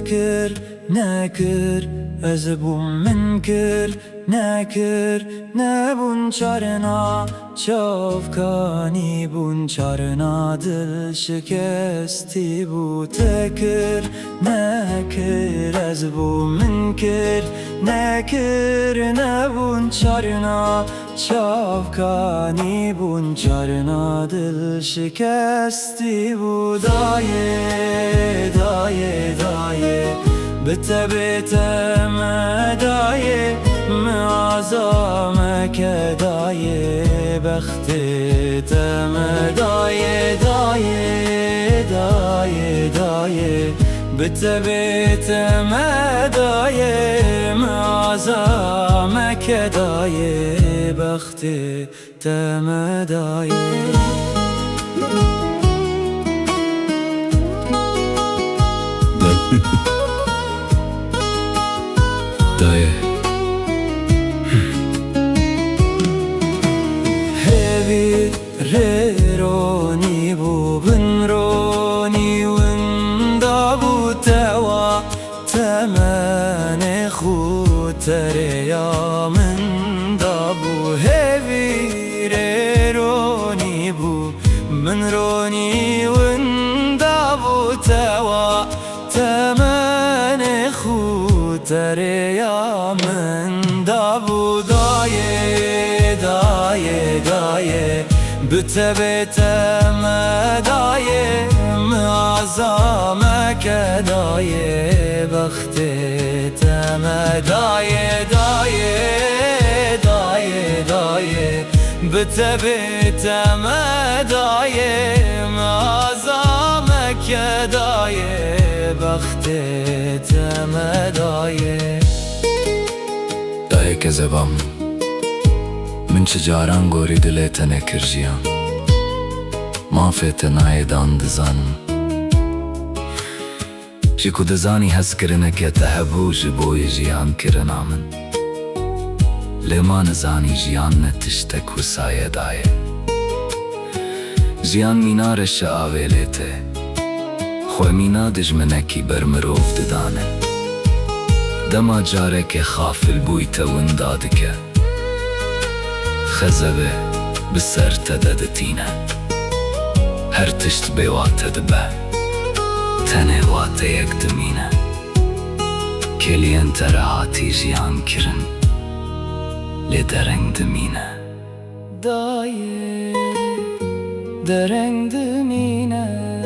تكر نكر از بوم منكر نكر نبون چارنا چافکانی بون چارنا دل شکستی بو تکر نکر از بوم منکر نکر نبون چارنا چافکانی بون چارنا دل شکستی بو دایه دایه دایه بته بته مدایه معظمك دایه بختت مدایه دایه دایه دایه بته بته مدایه معظمك دایه بختت مدایه دایه هیوی رونی بو بن رونی وندا بو توا تمن خود تریا من دا بو هیوی رونی بو من رونی وندا بو توا تمن خود تریا من دا بو دایه دایه دایه بته بته مدایه معظمك دایه بختت مدایه دایه دایه دایه بته بته مدایه معظمك دایه بختت مدایه دایه که زبام من چجاران گوری دلت نکر جیان مافت نایدان دزانم جی کو دزانی هز کرنه که تحبو جبوی جیان کرنا من لما نزانی جیان نتشتک و سایه دایه جیان مینارش آوه لیته خواه مینا دجمنکی برمروف ددانه دما جاره که خافل بویتا ونداده که خزبه بسر تددتینه هر تشت بیوات دبه تنه وات یک دمینه کلی انت راحتی جیان کرن لی درنگ دمینه دایه درنگ دمینه